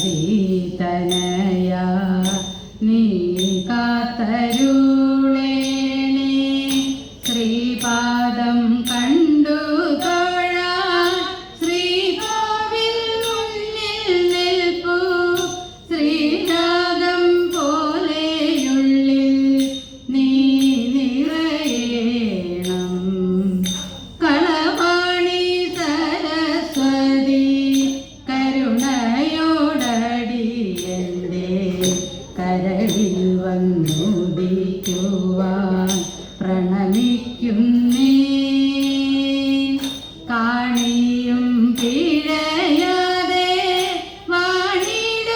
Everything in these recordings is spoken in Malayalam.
സീതനയ നീ കാത്തരുളേണേ ശ്രീപാദം കണ്ടു തൊഴാൻ ശ്രീകോവിൽ മുന്നിൽ നിൽപ്പു ശ്രീരാഗം പോലെയുള്ളിൽ നീ നിറയേണം കളവാണി സരസ്വതി കരുണയോടടിയന്റെ കരളിൽ വന്നുദിക്കുവാൻ പ്രണമിക്കുന്നേ കാണിയും പിഴയാതെ വാണിടുമതിനായി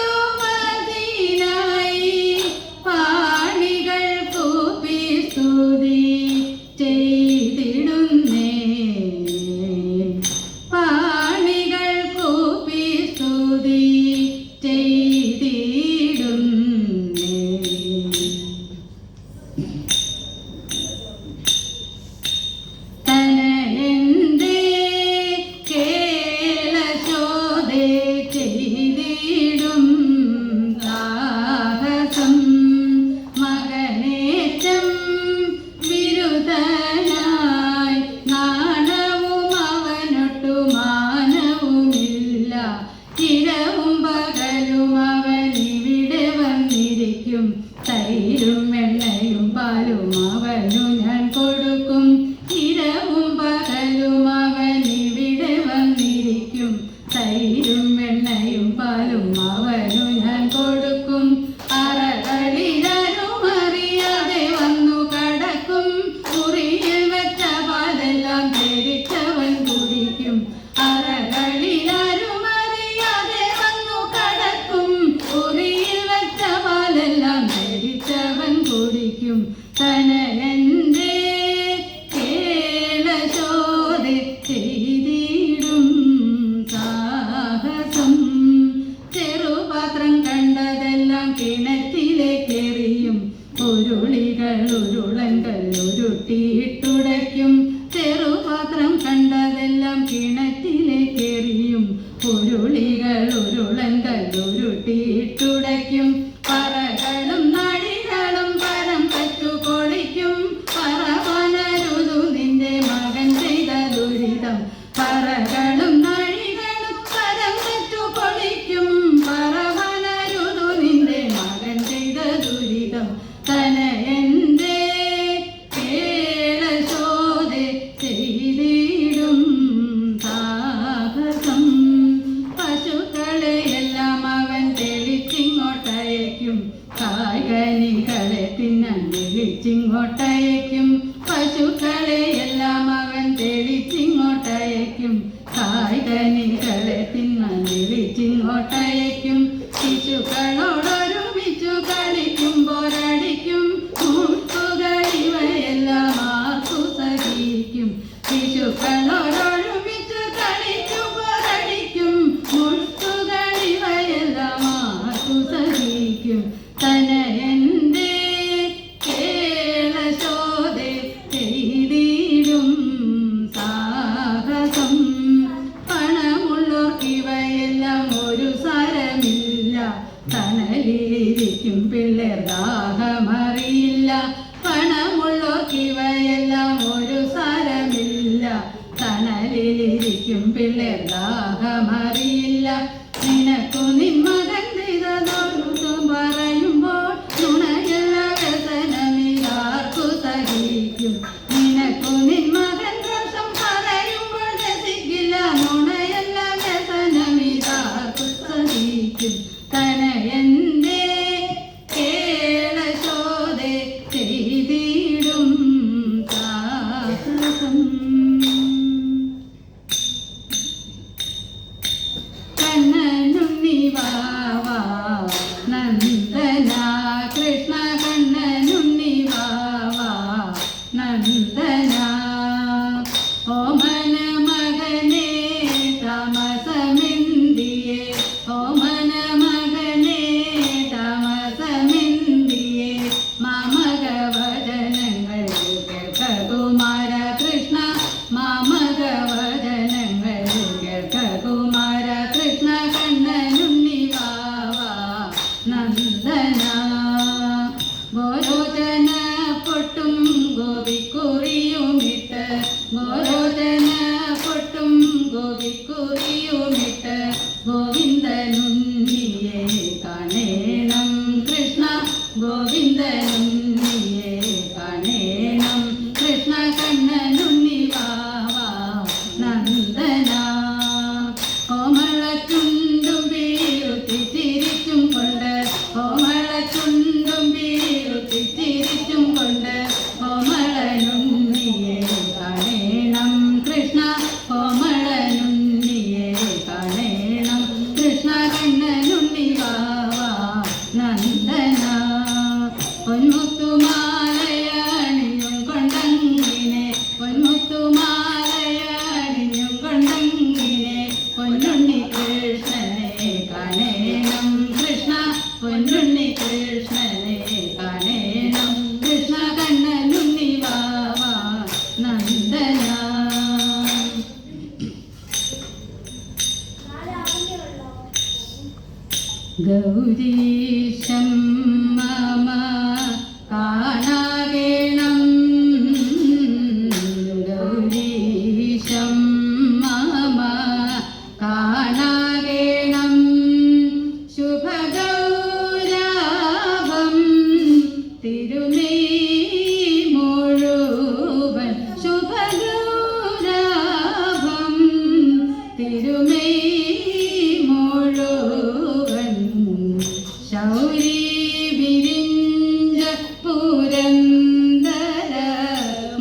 പാണികൾ കൂപ്പി സ്തുതി ചെയ്തിടുന്നേ പാണികൾ കൂപ്പി സ്തുതി ചെയ്തിടുന്നേ തനയന്റെ കേളശോധേ ചെയ്തിടും സാഹസം മകനേറ്റം വിരുദ്ധനായി നാണവും അവനൊട്ടു മാനവുമില്ല ഇരവും പകലും അവനിവിടെ വന്നിരിക്കും തൈരും എണ്ണയും പാലും അവനു ഞാൻ കൊടുക്കും ഇരവും പകലും അവനിവിടെ വന്നിരിക്കും തൈരും എണ്ണയും പാലും അവനു ഞാൻ കൊടുക്കും അറകളിലും അറിയാതെ വന്നു കടക്കും കുറിയിൽ വെച്ച പാലെല്ലാം ധരിച്ചവൻ കുടിക്കും അറകളിലും അറിയാതെ വന്നു കടക്കും കുറിയിൽ വെച്ച പാലെല്ലാം ധരിച്ചവൻ കുടിക്കും തനയന്റെ കേളശോധ ചെയ്തിടും സാഹസം ചെറുപാത്രം കണ്ടതെല്ലാം കിണറ്റിലേക്കെറിയും ഉരുളികൾ ഉരുളങ്കൽ ഉരുട്ടിയിട്ടുടയ്ക്കും ചെറുപാത്രം കണ്ടതെല്ലാം കിണറ്റിലേക്കെറിയും ഉരുളികൾ ഉരുളങ്കൽ ഉരുട്ടിയിട്ടുടയ്ക്കും പറകളും നടികളും പരം പറ്റു പൊളിക്കും പറവനരുതു നിന്റെ മകൻ ചെയ്ത ദുരിതം പറകളും നടികളും പരം പറ്റു പൊളിക്കും പറവനരുതു നിന്റെ മകൻ ചെയ്ത ഗൗരീശം മമ കാണാകേണം ഗൗരീശം മമ കാണാകേണം ശുഭഗൗരാഭം തിരുമേ മുഴുവൻ ശുഭഗൗരാഭം തിരുമേ മുഴുവൻ ശൗരി വിരിഞ്ച പുരന്ദര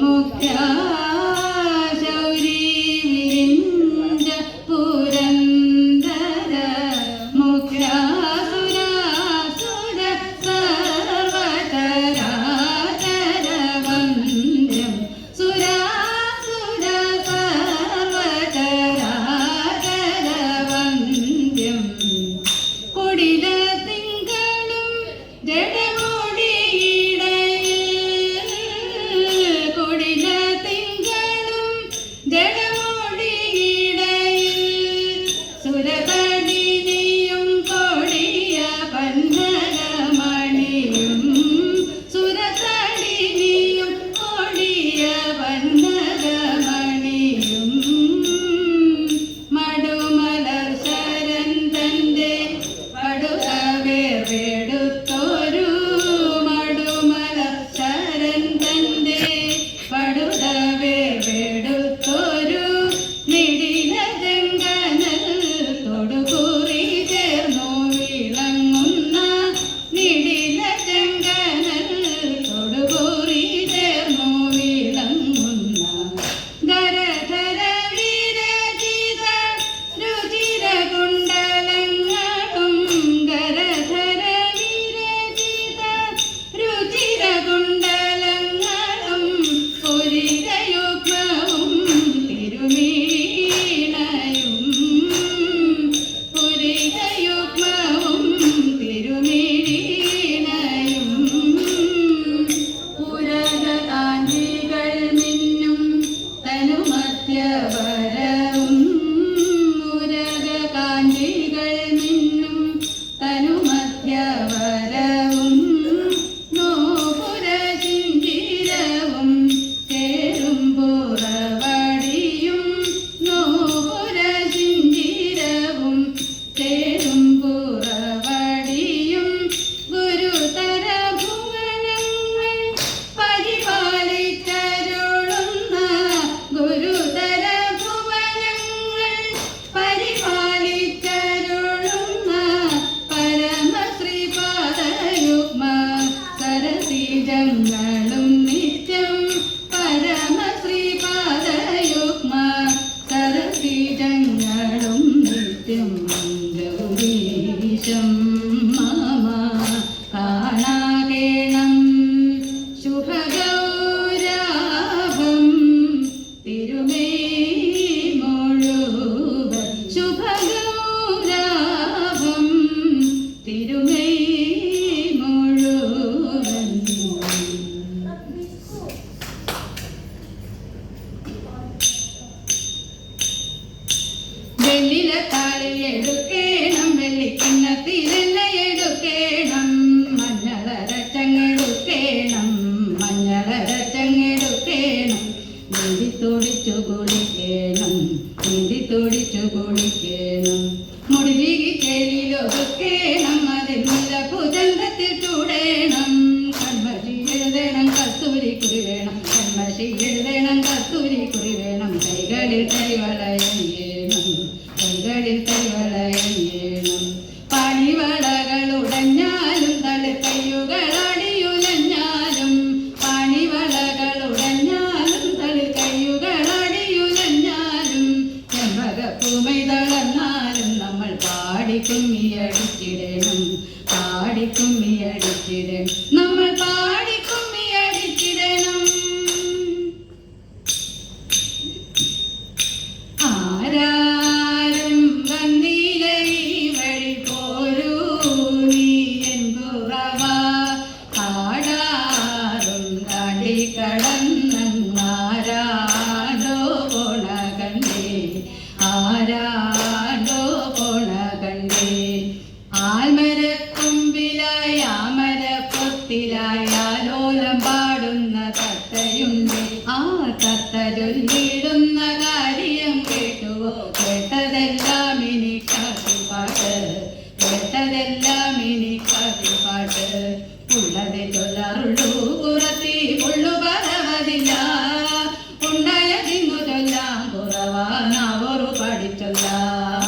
മുഖ്യ ശൗരി വിരിഞ്ച പുരന്ദര മുഖ്യ സുരാസുര സർവചരാചര വന്ദ്യം സുരാസുര സർവചരാചര വന്ദ്യം കൊടില തിങ്കളും ജഡമോടിയിടയിൽ കൊടില തിങ്കളും ജഡമോടിയിടയിൽ സുരകടിനിയും കൊടിയ പന്നകമണിയും സുരകടിനിയും കൊടിയ പന്നകമണിയും മടുമലർ ശരൻ തന്റെ പടുകവേർവെടുത്തൊരു മടുമലർ ശരൻ തന്റെ പടുകവേർവെടുത്തൊരു നിടില ജങ്കനൽ തൊടുകുറി ചേർന്നു വിളങ്ങുന്ന നിടില ജങ്കനൽ തൊടുകുറി ചേർന്നു വിളങ്ങുന്ന ഗരധര വിരചിത രുചിര കുണ്ടലങ്ങളും ഗരധര വിരചിത രുചിര കുണ്ടലങ്ങളും പുരികയുഗ്മവും തിരുമീണയും പുരികയുഗ്മവും തിരുമീണയും പുരകാഞ്ചികൾ മിന്നും തനുമധ്യവരവും ഉരകാഞ്ചികൾ മിന്നും തനുമധ്യവരവും നോപുരചിഞ്ചിരവും ചേരുംപുറവടിയും നോപുരചിഞ്ചിരവും ചേരുംപുറവടിയും ഗുരുതര ഭുവനങ്ങൾ പരിപാലിച്ചരുളുന്ന ഗുരുതര ഭുവനങ്ങൾ പരിപാലിച്ചരുളുന്ന പരമശ്രീപാദയുഗ്മ സരസിജങ്ങളും നിത്യം പരമശ്രീപാദയുഗ്മ സരസിജങ്ങളും നിത്യം ഗൗരീശം മമ കാണാകേണം ശുഭഗൗരാഭം തിരുമേ മുഴുവൻ ശുഭഗൗരാഭം തിരുമേ മുഴുവൻ വെള്ളില താളി എടുക്കേണം വെള്ളിക്കിണ്ണത്തിലെണ്ണ എടുക്കേണം മഞ്ഞളരച്ചങ്ങെടുക്കേണം മഞ്ഞളരച്ചങ്ങെടുക്കേണം നീന്തി തുടിച്ചു കുളിക്കേണം നീന്തി തുടിച്ചു കുളിക്കേണം മുടിചീകി കേളിലൊതുക്കേണം അതിൽ മുല്ല ഭുജന്തത്തിൽ ചൂടേണം കൺമഷി എഴുതേണം കസ്തൂരി കുറി വേണം കൺമഷി എഴുതേണം കസ്തൂരി കുറി വേണം കൈകളിൽ കരിവളയണം കൈകളിൽ കരിവളയണം പണിവളകൾ ഉടഞ്ഞാലും തളിർക്കയ്യുകളടിയുലഞ്ഞാലും പണിവളകൾ ഉടഞ്ഞാലും തളിർക്കയ്യുകളടിയുലഞ്ഞാലും ചെമ്പകപ്പൂമൈ തളർന്നാലും നമ്മൾ പാടിക്കുമ്മിയടിച്ചിടണം പാടിക്കുമ്മിയടിച്ചിടണം നമ്മൾ പാടിക്കുമ്മിയടിച്ചിടണം ആരാരും വന്നില്ല ഈ വഴി പോരൂ നീ എൻ കുറവ ആടാറും താണ്ടി കടന്നാരാടോ പോണ കണ്ടേ ആരാടോ പോണ കണ്ടേ ആൽമ മരക്കൊമ്പിലായി ആമരപ്പൊത്തിലായി ആലോലം പാടുന്ന തത്തയുണ്ട്. ആ തത്ത ചൊല്ലിടുന്ന കാര്യം കേട്ടുവോ? കേട്ടതെല്ലാം ഇനി കാട്ടിപ്പാട്ട്, കേട്ടതെല്ലാം ഇനി കാട്ടിപ്പാട്ട്. ഉള്ളത് ചൊല്ലാറുള്ളൂ കുറത്തി ഉള്ളു പറവതില്ല, ഉണ്ടായതിന്നു ചൊല്ലാം കുറവാ നാവൊരു പഠിച്ചൊല്ലാം,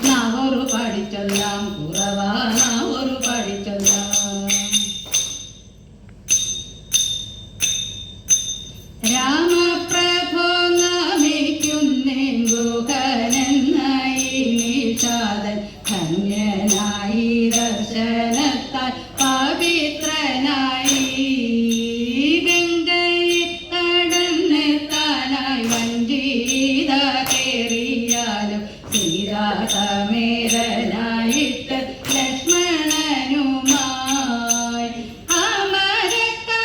നാവൊരു പഠിച്ചൊല്ലാം കുറവാ നാവൊരു പഠിച്ചൊല്ലാം. രാമപ്രഭോ നമിക്കുന്നേങ്കുകനെന്നായി നിഷാദൻ ധന്യനായി ദർശനത്താൽ പവിത്രനായി. ഗംഗയെ കടന്നെത്താനായി വഞ്ചിത കേറിയാലും സീതാസമേതനായിട്ട് ലക്ഷ്മണനുമായി അമരക്കാരനായിട്ട്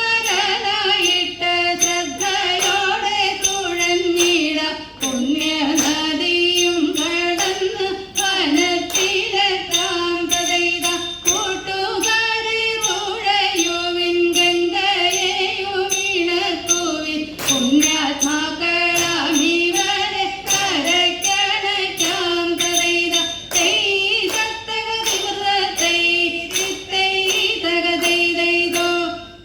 ശ്രദ്ധയോടെ തുഴഞ്ഞിട പുണ്യനദിയും കടന്ന് വനത്തിലെത്താം കഥയിത. കൂട്ടുകാരെ തുഴയുവിൻ ഗംഗയെയും ഇണക്കുവിൻ, പുണ്യാത്മാക്കളാം ഇവരെ കരയ്ക്കണയ്ക്കാം കഥയിത. തെയ് തത്തകതി വൃത്തൈ തിത്തൈ തകതൈതൈതോ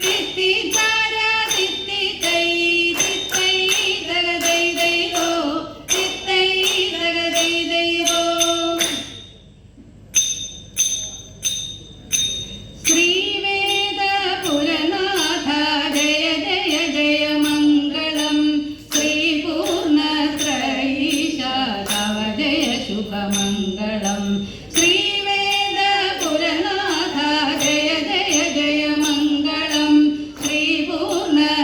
തിത്തി താരാ തിത്തി തൈ തിത്തൈ തകതൈതൈതോ തിത്തൈ തകതൈതൈതോ. ശ്രീവേദപുരനാഥ ജയ ജയ ജയ മംഗളം, ശ്രീപൂർണത്രയീശ തവ ജയ ശുഭമംഗളം. ശ്രീവേദപുരനാഥ ജയ ജയ ജയ മംഗളം, ശ്രീപൂർണത്രയീശ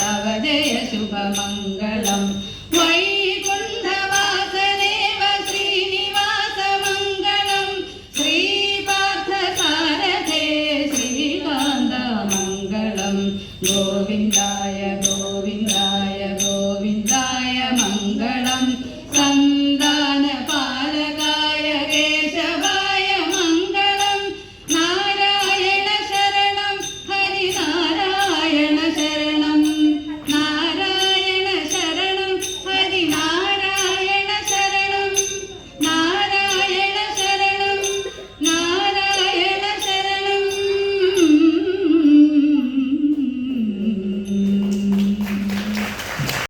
തവ ജയ ശുഭമംഗളം. വൈകുണ്ഠവാസദേവ ശ്രീനിവാസ മംഗളം, ശ്രീപാർത്ഥസാരഥേ ശ്രീകാന്ത മംഗളം. ഗോവിന്ദ